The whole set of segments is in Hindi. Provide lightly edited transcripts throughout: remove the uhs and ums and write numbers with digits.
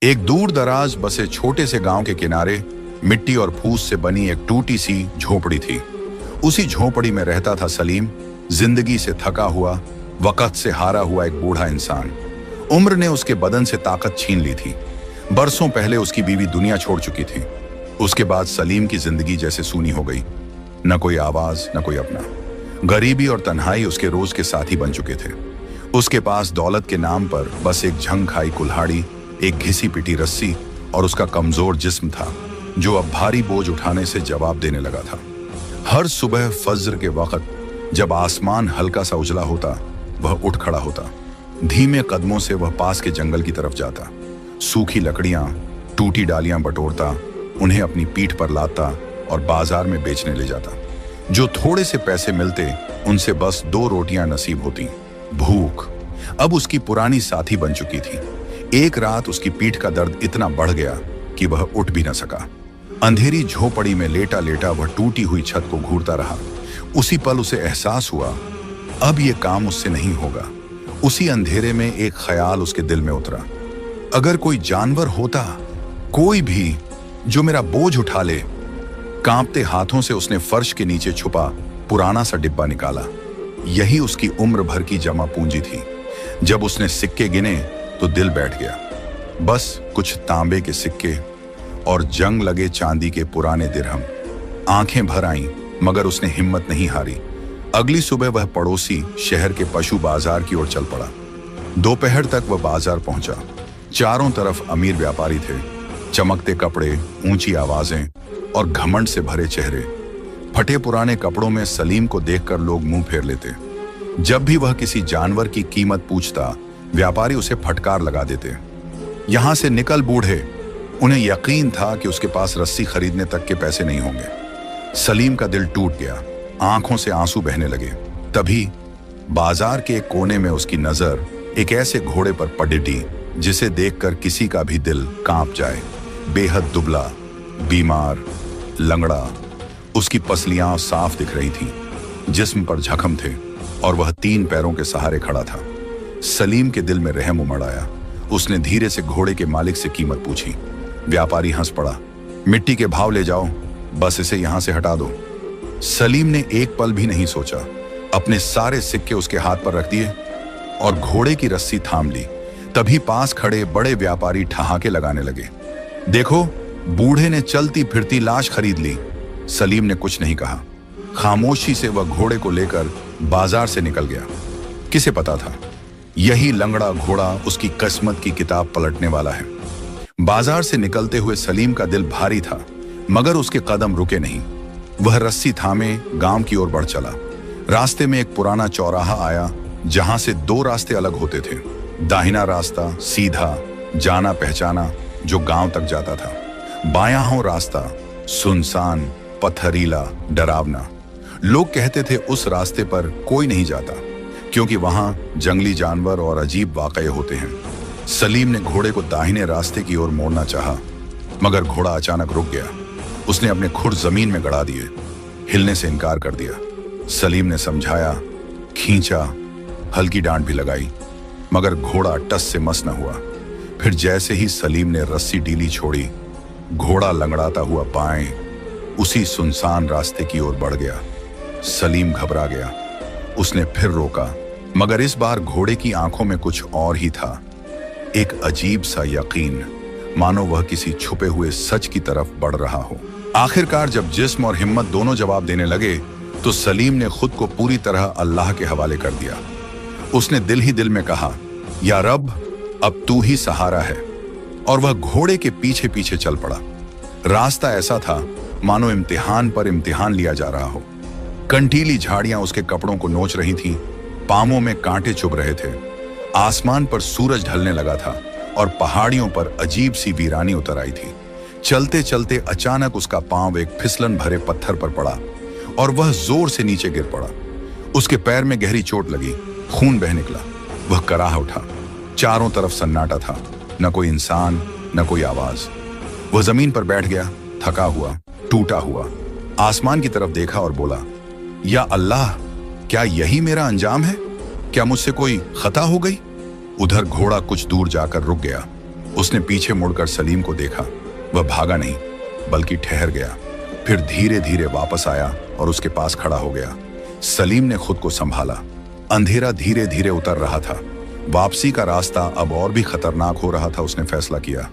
एक दूर दराज बसे छोटे से गांव के किनारे मिट्टी और फूस से बनी एक टूटी सी झोपड़ी थी। उसी झोपड़ी में रहता था सलीम, जिंदगी से थका हुआ, वक्त से हारा हुआ एक बूढ़ा इंसान। उम्र ने उसके बदन से ताकत छीन ली थी। बरसों पहले उसकी बीवी दुनिया छोड़ चुकी थी। उसके बाद सलीम की जिंदगी जैसे सूनी हो गई। न कोई आवाज, न कोई अपना। गरीबी और तन्हाई उसके रोज के साथी बन चुके थे। उसके पास दौलत के नाम पर बस एक झंग खाई कुल्हाड़ी, एक घिसी पिटी रस्सी और उसका कमजोर जिस्म था जो अब भारी बोझ उठाने से जवाब देने लगा था। हर सुबह फज्र के वक्त जब आसमान हल्का सा उजला होता, वह उठ खड़ा होता। धीमे कदमों से वह पास के जंगल की तरफ जाता। सूखी लकड़ियां, टूटी डालियां बटोरता, उन्हें अपनी पीठ पर लाता और बाजार में बेचने ले जाता। जो थोड़े से पैसे मिलते उनसे बस 2 रोटियां नसीब होती। भूख अब उसकी पुरानी साथी बन चुकी थी। एक रात उसकी पीठ का दर्द इतना बढ़ गया कि वह उठ भी न सका। अंधेरी झोपड़ी में लेटा लेटा वह टूटी हुई छत को घूरता रहा। उसी पल उसे एहसास हुआ, अब यह काम उससे नहीं होगा। उसी अंधेरे में एक ख्याल उसके दिल में उतरा, अगर कोई जानवर होता, कोई भी, जो मेरा बोझ उठा ले। कांपते हाथों से उसने फर्श के नीचे छुपा पुराना सा डिब्बा निकाला। यही उसकी उम्र भर की जमा पूंजी थी। जब उसने सिक्के गिने तो दिल बैठ गया। बस कुछ तांबे के सिक्के और जंग लगे चांदी के पुराने दिरहम। आंखें भर आईं, मगर उसने हिम्मत नहीं हारी। अगली सुबह वह पड़ोसी शहर के पशु बाजार की ओर चल पड़ा। दोपहर तक वह बाजार पहुंचा। चारों तरफ अमीर व्यापारी थे। चमकते कपड़े, ऊंची आवाजें और घमंड से भरे चेहरे। फटे पुराने कपड़ों में सलीम को देखकर लोग मुंह फेर लेते। जब भी वह किसी जानवर की कीमत पूछता, व्यापारी उसे फटकार लगा देते, यहां से निकल बूढ़े। उन्हें यकीन था कि उसके पास रस्सी खरीदने तक के पैसे नहीं होंगे। सलीम का दिल टूट गया, आंखों से आंसू बहने लगे। तभी बाजार के एक कोने में उसकी नजर एक ऐसे घोड़े पर पड़ी जिसे देखकर किसी का भी दिल कांप जाए। बेहद दुबला, बीमार, लंगड़ा, उसकी पसलियां साफ दिख रही थीं, जिस्म पर जख्म थे और वह 3 पैरों के सहारे खड़ा था। सलीम के दिल में रहम उमड़ आया। उसने धीरे से घोड़े के मालिक से कीमत पूछी। व्यापारी हंस पड़ा, मिट्टी के भाव ले जाओ, बस इसे यहां से हटा दो। सलीम ने एक पल भी नहीं सोचा, अपने सारे सिक्के उसके हाथ पर रख दिए और घोड़े की रस्सी थाम ली। तभी पास खड़े बड़े व्यापारी ठहाके लगाने लगे, देखो, बूढ़े ने चलती फिरती लाश खरीद ली। सलीम ने कुछ नहीं कहा। खामोशी से वह घोड़े को लेकर बाजार से निकल गया। किसे पता था, यही लंगड़ा घोड़ा उसकी किस्मत की किताब पलटने वाला है। बाजार से निकलते हुए सलीम का दिल भारी था, मगर उसके कदम रुके नहीं। वह रस्सी थामे गांव की ओर बढ़ चला। रास्ते में एक पुराना चौराहा आया जहां से 2 रास्ते अलग होते थे। दाहिना रास्ता सीधा, जाना पहचाना, जो गांव तक जाता था। बायां रास्ता सुनसान, पथरीला, डरावना। लोग कहते थे उस रास्ते पर कोई नहीं जाता क्योंकि वहां जंगली जानवर और अजीब वाकये होते हैं। सलीम ने घोड़े को दाहिने रास्ते की ओर मोड़ना चाहा, मगर घोड़ा अचानक रुक गया। उसने अपने खुर जमीन में गड़ा दिए, हिलने से इनकार कर दिया। सलीम ने समझाया, खींचा, हल्की डांट भी लगाई, मगर घोड़ा टस से मस न हुआ। फिर जैसे ही सलीम ने रस्सी ढीली छोड़ी, घोड़ा लंगड़ाता हुआ बाएं उसी सुनसान रास्ते की ओर बढ़ गया। सलीम घबरा गया। उसने फिर रोका, मगर इस बार घोड़े की आंखों में कुछ और ही था, एक अजीब सा यकीन, मानो वह किसी छुपे हुए सच की तरफ बढ़ रहा हो। आखिरकार जब जिस्म और हिम्मत दोनों जवाब देने लगे तो सलीम ने खुद को पूरी तरह अल्लाह के हवाले कर दिया। उसने दिल ही दिल में कहा, या रब, अब तू ही सहारा है। और वह घोड़े के पीछे पीछे चल पड़ा। रास्ता ऐसा था मानो इम्तिहान पर इम्तिहान लिया जा रहा हो। कंटीली झाड़ियां उसके कपड़ों को नोच रही थीं, पांवों में कांटे चुभ रहे थे। आसमान पर सूरज ढलने लगा था और पहाड़ियों पर अजीब सी वीरानी उतर आई थी। चलते चलते अचानक उसका पांव एक फिसलन भरे पत्थर पर पड़ा और वह जोर से नीचे गिर पड़ा। उसके पैर में गहरी चोट लगी, खून बह निकला। वह कराह उठा। चारों तरफ सन्नाटा था, न कोई इंसान, न कोई आवाज। वह जमीन पर बैठ गया, थका हुआ, टूटा हुआ। आसमान की तरफ देखा और बोला, या अल्लाह, क्या यही मेरा अंजाम है? क्या मुझसे कोई खता हो गई? उधर घोड़ा कुछ दूर जाकर रुक गया। उसने पीछे मुड़कर सलीम को देखा। वह भागा नहीं, बल्कि ठहर गया। फिर धीरे धीरे वापस आया और उसके पास खड़ा हो गया। सलीम ने खुद को संभाला। अंधेरा धीरे धीरे उतर रहा था। वापसी का रास्ता अब और भी खतरनाक हो रहा था। उसने फैसला किया,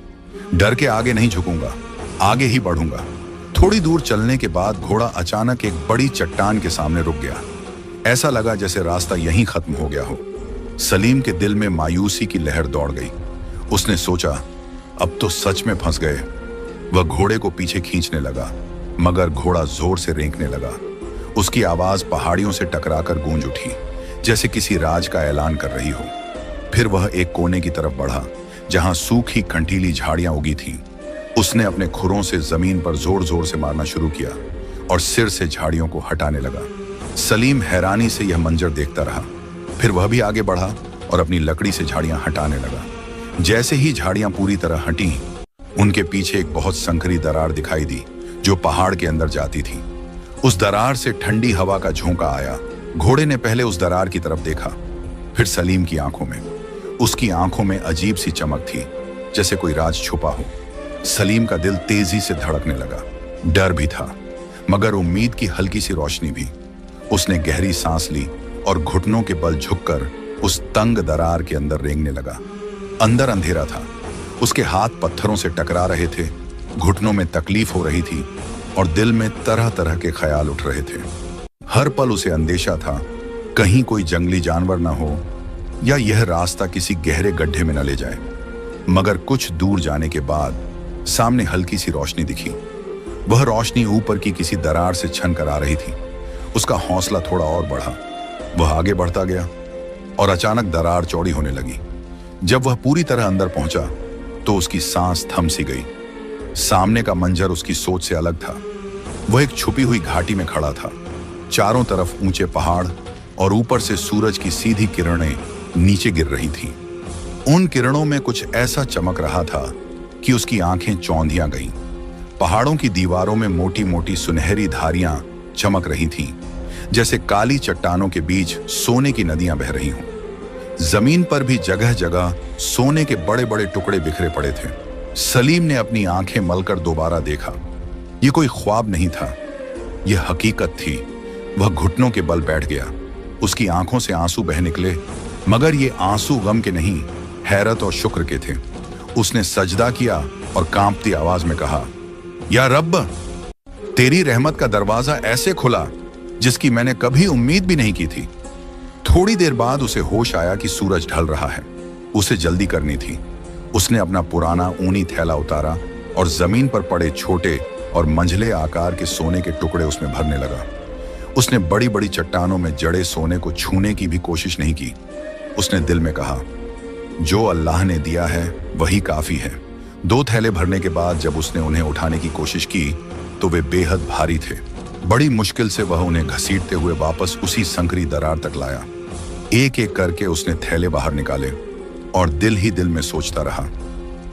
डर के आगे नहीं झुकूंगा, आगे ही बढ़ूंगा। थोड़ी दूर चलने के बाद घोड़ा अचानक एक बड़ी चट्टान के सामने रुक गया। ऐसा लगा जैसे रास्ता यहीं खत्म हो गया हो। सलीम के दिल में मायूसी की लहर दौड़ गई। उसने सोचा, अब तो सच में फंस गए। वह घोड़े को पीछे खींचने लगा, मगर घोड़ा जोर से रेंकने लगा। उसकी आवाज पहाड़ियों से टकराकर गूंज उठी, जैसे किसी राज का ऐलान कर रही हो। फिर वह एक कोने की तरफ बढ़ा, जहां सूखी कंटीली झाड़ियां उगी थीं। उसने अपने खुरों से जमीन पर जोर जोर से मारना शुरू किया और सिर से झाड़ियों को हटाने लगा। सलीम हैरानी से यह मंजर देखता रहा। फिर वह भी आगे बढ़ा और अपनी लकड़ी से झाड़ियां हटाने लगा। जैसे ही झाड़ियां पूरी तरह हटी, उनके पीछे एक बहुत संकरी दरार दिखाई दी, जो पहाड़ के अंदर जाती थी। उस दरार से ठंडी हवा का झोंका आया। घोड़े ने पहले उस दरार की तरफ देखा, फिर सलीम की आंखों में। उसकी आंखों में अजीब सी चमक थी, जैसे कोई राज छुपा हो। सलीम का दिल तेजी से धड़कने लगा। डर भी था, मगर उम्मीद की हल्की सी रोशनी भी। उसने गहरी सांस ली और घुटनों के बल झुककर उस तंग दरार के अंदर रेंगने लगा। अंदर अंधेरा था। उसके हाथ पत्थरों से टकरा रहे थे, घुटनों में तकलीफ हो रही थी और दिल में तरह तरह के ख्याल उठ रहे थे। हर पल उसे अंदेशा था, कहीं कोई जंगली जानवर ना हो या यह रास्ता किसी गहरे गड्ढे में न ले जाए। मगर कुछ दूर जाने के बाद सामने हल्की सी रोशनी दिखी। वह रोशनी ऊपर की किसी दरार से छन कर आ रही थी। उसका हौसला थोड़ा और बढ़ा। वह आगे बढ़ता गया और अचानक दरार चौड़ी होने लगी। जब वह पूरी तरह अंदर पहुंचा तो उसकी सांस थम सी गई। सामने का मंजर उसकी सोच से अलग था। वह एक छुपी हुई घाटी में खड़ा था। चारों तरफ ऊंचे पहाड़ और ऊपर से सूरज की सीधी किरणें नीचे गिर रही थीं। उन किरणों में कुछ ऐसा चमक रहा था कि उसकी आंखें चौंधियां गईं। पहाड़ों की दीवारों में मोटी मोटी सुनहरी धारियां चमक रही थीं, जैसे काली चट्टानों के बीच सोने की नदियां बह रही हों। जमीन पर भी जगह जगह सोने के बड़े बड़े टुकड़े बिखरे पड़े थे। सलीम ने अपनी आंखें मलकर दोबारा देखा। यह कोई ख्वाब नहीं था, यह हकीकत थी। वह घुटनों के बल बैठ गया। उसकी आंखों से आंसू बह निकले, मगर ये आंसू गम के नहीं, हैरत और शुक्र के थे। उसने सजदा किया और कांपती आवाज में कहा, या रब, तेरी रहमत का दरवाजा ऐसे खुला जिसकी मैंने कभी उम्मीद भी नहीं की थी। थोड़ी देर बाद उसे होश आया कि सूरज ढल रहा है। उसे जल्दी करनी थी। उसने अपना पुराना ऊनी थैला उतारा और जमीन पर पड़े छोटे और मंझले आकार के सोने के टुकड़े उसमें भरने लगा। उसने बड़ी बड़ी चट्टानों में जड़े सोने को छूने की भी कोशिश नहीं की। उसने दिल में कहा, जो अल्लाह ने दिया है वही काफी है। 2 थैले भरने के बाद जब उसने उन्हें उठाने की कोशिश की तो वे बेहद भारी थे। बड़ी मुश्किल से वह उन्हें घसीटते हुए वापस उसी संकरी दरार तक लाया। एक एक करके उसने थैले बाहर निकाले और दिल ही दिल में सोचता रहा,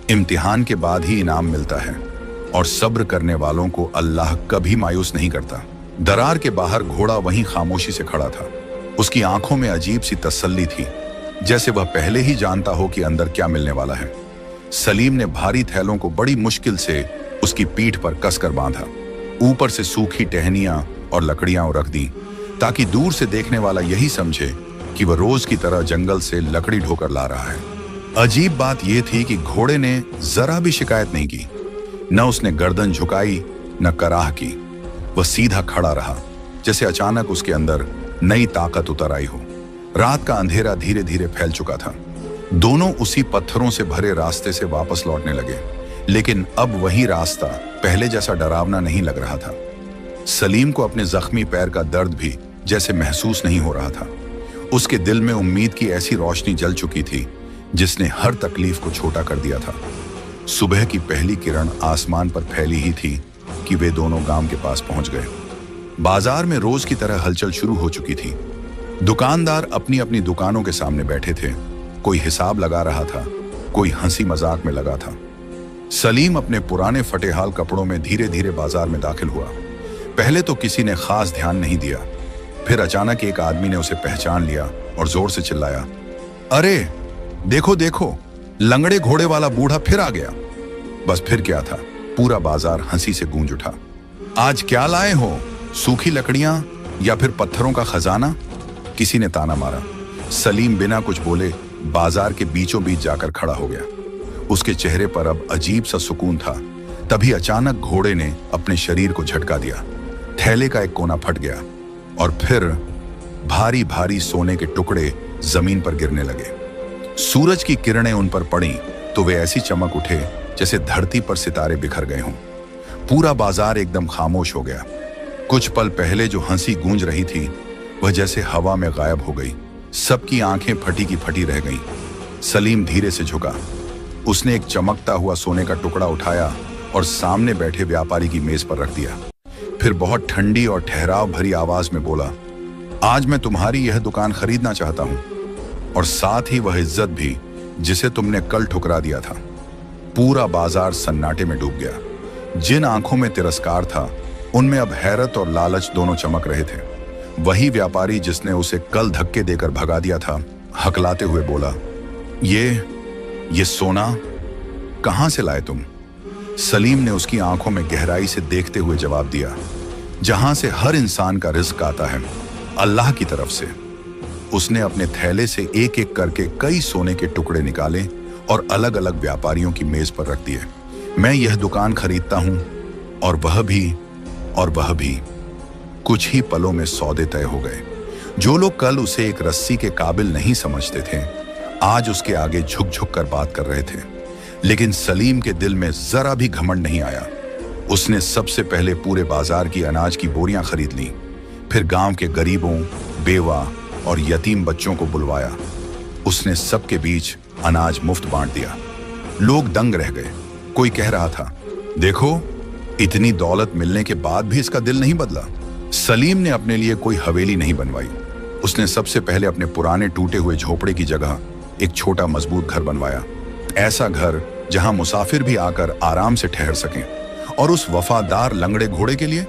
इम्तिहान के बाद ही इनाम मिलता है और सब्र करने वालों को अल्लाह कभी मायूस नहीं करता। दरार के बाहर घोड़ा वहीं खामोशी से खड़ा था। उसकी आंखों में अजीब सी तसल्ली थी, जैसे वह पहले ही जानता हो कि अंदर क्या मिलने वाला है। सलीम ने भारी थैलों को बड़ी मुश्किल से उसकी पीठ पर कसकर बांधा। ऊपर से सूखी टहनियां और लकड़ियां रख दी, ताकि दूर से देखने वाला यही समझे कि वह रोज की तरह जंगल से लकड़ी ढोकर ला रहा है। अजीब बात यह थी कि घोड़े ने जरा भी शिकायत नहीं की। न उसने गर्दन झुकाई, न कराह की। वह सीधा खड़ा रहा, जैसे अचानक उसके अंदर नई ताकत उतर आई हो। रात का अंधेरा धीरे धीरे फैल चुका था। दोनों उसी पत्थरों से भरे रास्ते से वापस लौटने लगे, लेकिन अब वही रास्ता पहले जैसा डरावना नहीं लग रहा था। सलीम को अपने जख्मी पैर का दर्द भी जैसे महसूस नहीं हो रहा था। उसके दिल में उम्मीद की ऐसी रोशनी जल चुकी थी जिसने हर तकलीफ को छोटा कर दिया था। सुबह की पहली किरण आसमान पर फैली ही थी कि वे दोनों गांव के पास पहुंच गए। बाजार में रोज की तरह हलचल शुरू हो चुकी थी। दुकानदार अपनी अपनी दुकानों के सामने बैठे थे। कोई हिसाब लगा रहा था, कोई हंसी मजाक में लगा था। सलीम अपने पुराने फटेहाल कपड़ों में धीरे धीरे बाजार में दाखिल हुआ। पहले तो किसी ने खास ध्यान नहीं दिया, फिर अचानक एक आदमी ने उसे पहचान लिया और जोर से चिल्लाया, अरे देखो देखो, लंगड़े घोड़े वाला बूढ़ा फिर आ गया। बस फिर क्या था, पूरा बाजार हंसी से गूंज उठा। आज क्या लाए हो, सूखी लकड़ियां या फिर पत्थरों का खजाना? किसी ने ताना मारा। सलीम बिना कुछ बोले बाजार के बीचों बीच जाकर खड़ा हो गया। उसके चेहरे पर अब अजीब सा सुकून था। तभी अचानक घोड़े ने अपने शरीर को झटका दिया। थैले का एक कोना फट गया और फिर भारी भारी सोने के टुकड़े जमीन पर गिरने लगे। सूरज की किरणें उन पर पड़ी तो वे ऐसी चमक उठे जैसे धरती पर सितारे बिखर गए हों। पूरा बाजार एकदम खामोश हो गया। कुछ पल पहले जो हंसी गूंज रही थी वह जैसे हवा में गायब हो गई। सबकी आंखें फटी की फटी रह गईं। सलीम धीरे से झुका। उसने एक चमकता हुआ सोने का टुकड़ा उठाया और सामने बैठे व्यापारी की मेज पर रख दिया। फिर बहुत ठंडी और ठहराव भरी आवाज में बोला, आज मैं तुम्हारी यह दुकान खरीदना चाहता हूं, और साथ ही वह इज्जत भी जिसे तुमने कल ठुकरा दिया था। पूरा बाजार सन्नाटे में डूब गया। जिन आंखों में तिरस्कार था उनमें अब हैरत और लालच दोनों चमक रहे थे। वही व्यापारी जिसने उसे कल धक्के देकर भगा दिया था, हकलाते हुए बोला, ये सोना कहां से लाए तुम? सलीम ने उसकी आंखों में गहराई से देखते हुए जवाब दिया, जहां से हर इंसान का रिज्क आता है, अल्लाह की तरफ से। उसने अपने थैले से एक एक करके कई सोने के टुकड़े निकाले और अलग अलग व्यापारियों की मेज पर रख दिए। मैं यह दुकान खरीदता हूं, और वह भी। कुछ ही पलों में सौदे तय हो गए। जो लोग कल उसे एक रस्सी के काबिल नहीं समझते थे, आज उसके आगे झुक झुक कर बात कर रहे थे। लेकिन सलीम के दिल में जरा भी घमंड नहीं आया। उसने सबसे पहले पूरे बाजार की अनाज की बोरियां खरीद लीं। फिर गांव के गरीबों, बेवा और यतीम बच्चों को बुलवाया। उसने सबके बीच अनाज मुफ्त बांट दिया। लोग दंग रह गए। कोई कह रहा था, देखो, इतनी दौलत मिलने के बाद भी इसका दिल नहीं बदला। सलीम ने अपने लिए कोई हवेली नहीं बनवाई। उसने सबसे पहले अपने पुराने टूटे हुए झोपड़े की जगह एक छोटा मजबूत घर बनवाया। ऐसा घर जहां मुसाफिर भी आकर आराम से ठहर सकें। और उस वफादार लंगड़े घोड़े के लिए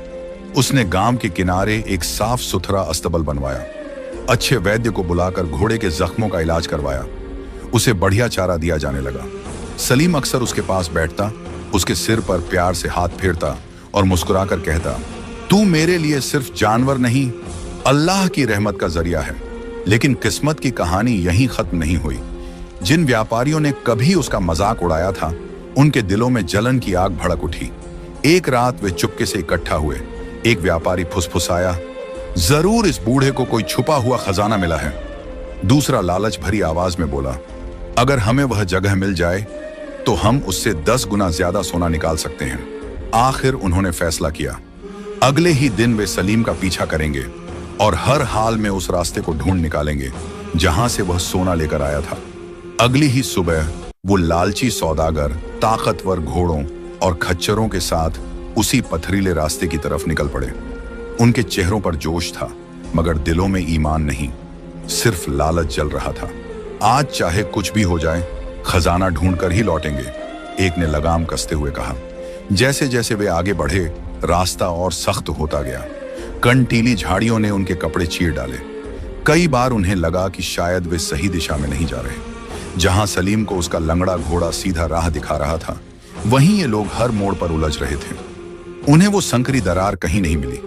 उसने गांव के किनारे एक साफ सुथरा अस्तबल बनवाया। अच्छे वैद्य को बुलाकर घोड़े के जख्मों का इलाज करवाया। उसे बढ़िया चारा दिया जाने लगा। सलीम अक्सर उसके पास बैठता, उसके सिर पर प्यार से हाथ फेरता और मुस्कुराकर कहता, तू मेरे लिए सिर्फ जानवर नहीं, अल्लाह की रहमत का जरिया है। लेकिन किस्मत की कहानी यहीं खत्म नहीं हुई। जिन व्यापारियों ने कभी उसका मजाक उड़ाया था, उनके दिलों में जलन की आग भड़क उठी। एक रात वे चुपके से इकट्ठा हुए। एक व्यापारी फुसफुसाया, जरूर इस बूढ़े को कोई छुपा हुआ खजाना मिला है। दूसरा लालच भरी आवाज में बोला, अगर हमें वह जगह मिल जाए तो हम उससे 10 गुना ज्यादा सोना निकाल सकते हैं। आखिर उन्होंने फैसला किया। अगले ही दिन वे सलीम का पीछा करेंगे और हर हाल में उस रास्ते को ढूंढ निकालेंगे जहां से वह सोना लेकर आया था। अगली ही सुबह वो लालची सौदागर ताकतवर घोड़ों और खच्चरों के साथ उसी पथरीले रास्ते की तरफ निकल पड़े। उनके चेहरों पर जोश था, मगर दिलों में ईमान नहीं, सिर्फ लालच जल रहा था। आज चाहे कुछ भी हो जाए, खजाना ढूंढकर ही लौटेंगे, एक ने लगाम कसते हुए कहा। जैसे जैसे वे आगे बढ़े, रास्ता और सख्त होता गया। कंटीली झाड़ियों ने उनके कपड़े चीर डाले। कई बार उन्हें लगा कि शायद वे सही दिशा में नहीं जा रहे। जहां सलीम को उसका लंगड़ा घोड़ा सीधा राह दिखा रहा था, वहीं ये लोग हर मोड़ पर उलझ रहे थे। उन्हें वो संकरी दरार कहीं नहीं मिली।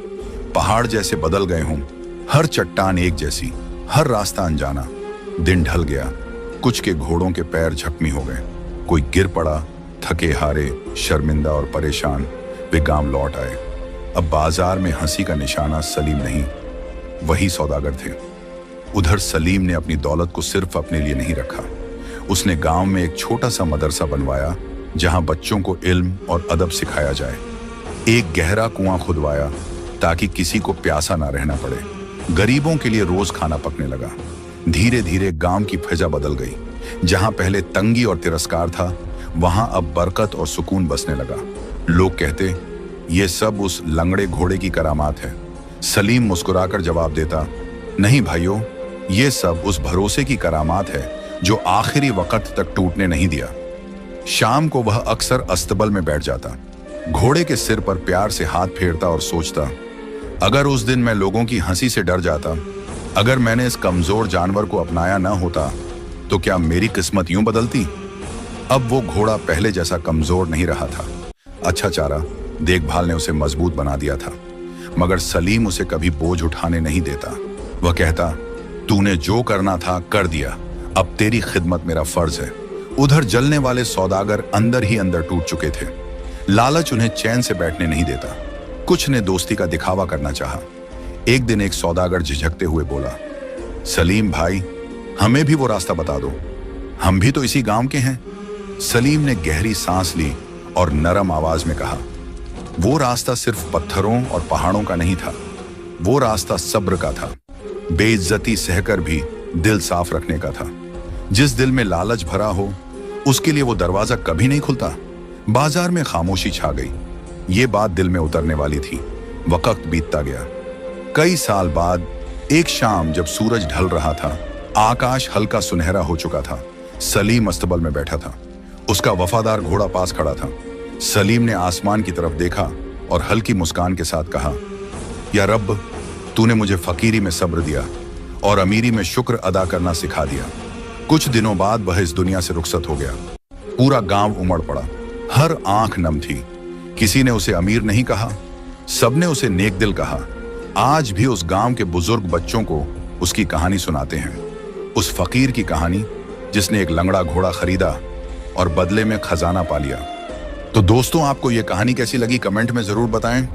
पहाड़ जैसे बदल गए हों, हर चट्टान एक जैसी, हर रास्ता अनजाना। दिन ढल गया। कुछ के घोड़ों के पैर जख्मी हो गए। कोई गिर पड़ा। थके हारे, शर्मिंदा और परेशान वे गांव लौट आए। अब बाजार में हंसी का निशाना सलीम नहीं, वही सौदागर थे। उधर सलीम ने अपनी दौलत को सिर्फ अपने लिए नहीं रखा। उसने गांव में एक छोटा सा मदरसा बनवाया जहां बच्चों को इल्म और अदब सिखाया जाए। एक गहरा कुआं खुदवाया ताकि किसी को प्यासा ना रहना पड़े। गरीबों के लिए रोज खाना पकने लगा। धीरे धीरे गांव की फिजा बदल गई। जहां पहले तंगी और तिरस्कार था, वहां अब बरकत और सुकून बसने लगा। लोग कहते, ये सब उस लंगड़े घोड़े की करामात है। सलीम मुस्कुराकर जवाब देता, नहीं भाइयों, ये सब उस भरोसे की करामात है जो आखिरी वक्त तक टूटने नहीं दिया। शाम को वह अक्सर अस्तबल में बैठ जाता, घोड़े के सिर पर प्यार से हाथ फेरता और सोचता, अगर उस दिन मैं लोगों की हंसी से डर जाता, अगर मैंने इस कमजोर जानवर को अपनाया न होता, तो क्या मेरी किस्मत यूं बदलती? अब वो घोड़ा पहले जैसा कमजोर नहीं रहा था। अच्छा चारा, देखभाल ने उसे मजबूत बना दिया था, मगर सलीम उसे कभी बोझ उठाने नहीं देता। वह कहता, तूने जो करना था कर दिया, अब तेरी खिदमत मेरा फर्ज है। उधर जलने वाले सौदागर अंदर ही अंदर टूट चुके थे। लालच उन्हें चैन से बैठने नहीं देता। कुछ ने दोस्ती का दिखावा करना चाहा। एक दिन एक सौदागर झिझकते हुए बोला, सलीम भाई, हमें भी वो रास्ता बता दो, हम भी तो इसी गांव के हैं। सलीम ने गहरी सांस ली और नरम आवाज में कहा, वो रास्ता सिर्फ पत्थरों और पहाड़ों का नहीं था, वो रास्ता सब्र का था, बेइज्जती सहकर भी दिल साफ रखने का था। जिस दिल में लालच भरा हो उसके लिए वो दरवाजा कभी नहीं खुलता। बाजार में खामोशी छा गई। ये बात दिल में उतरने वाली थी। वक्त बीतता गया। कई साल बाद एक शाम जब सूरज ढल रहा था, आकाश हल्का सुनहरा हो चुका था, सलीम अस्तबल में बैठा था। उसका वफादार घोड़ा पास खड़ा था। सलीम ने आसमान की तरफ देखा और हल्की मुस्कान के साथ कहा, या रब, तूने मुझे फकीरी में सब्र दिया और अमीरी में शुक्र अदा करना सिखा दिया। कुछ दिनों बाद वह इस दुनिया से रुखसत हो गया। पूरा गांव उमड़ पड़ा। हर आंख नम थी। किसी ने उसे अमीर नहीं कहा, सबने उसे नेक दिल कहा। आज भी उस गांव के बुजुर्ग बच्चों को उसकी कहानी सुनाते हैं, उस फकीर की कहानी जिसने एक लंगड़ा घोड़ा खरीदा और बदले में खजाना पा लिया। तो दोस्तों, आपको यह कहानी कैसी लगी कमेंट में जरूर बताएं।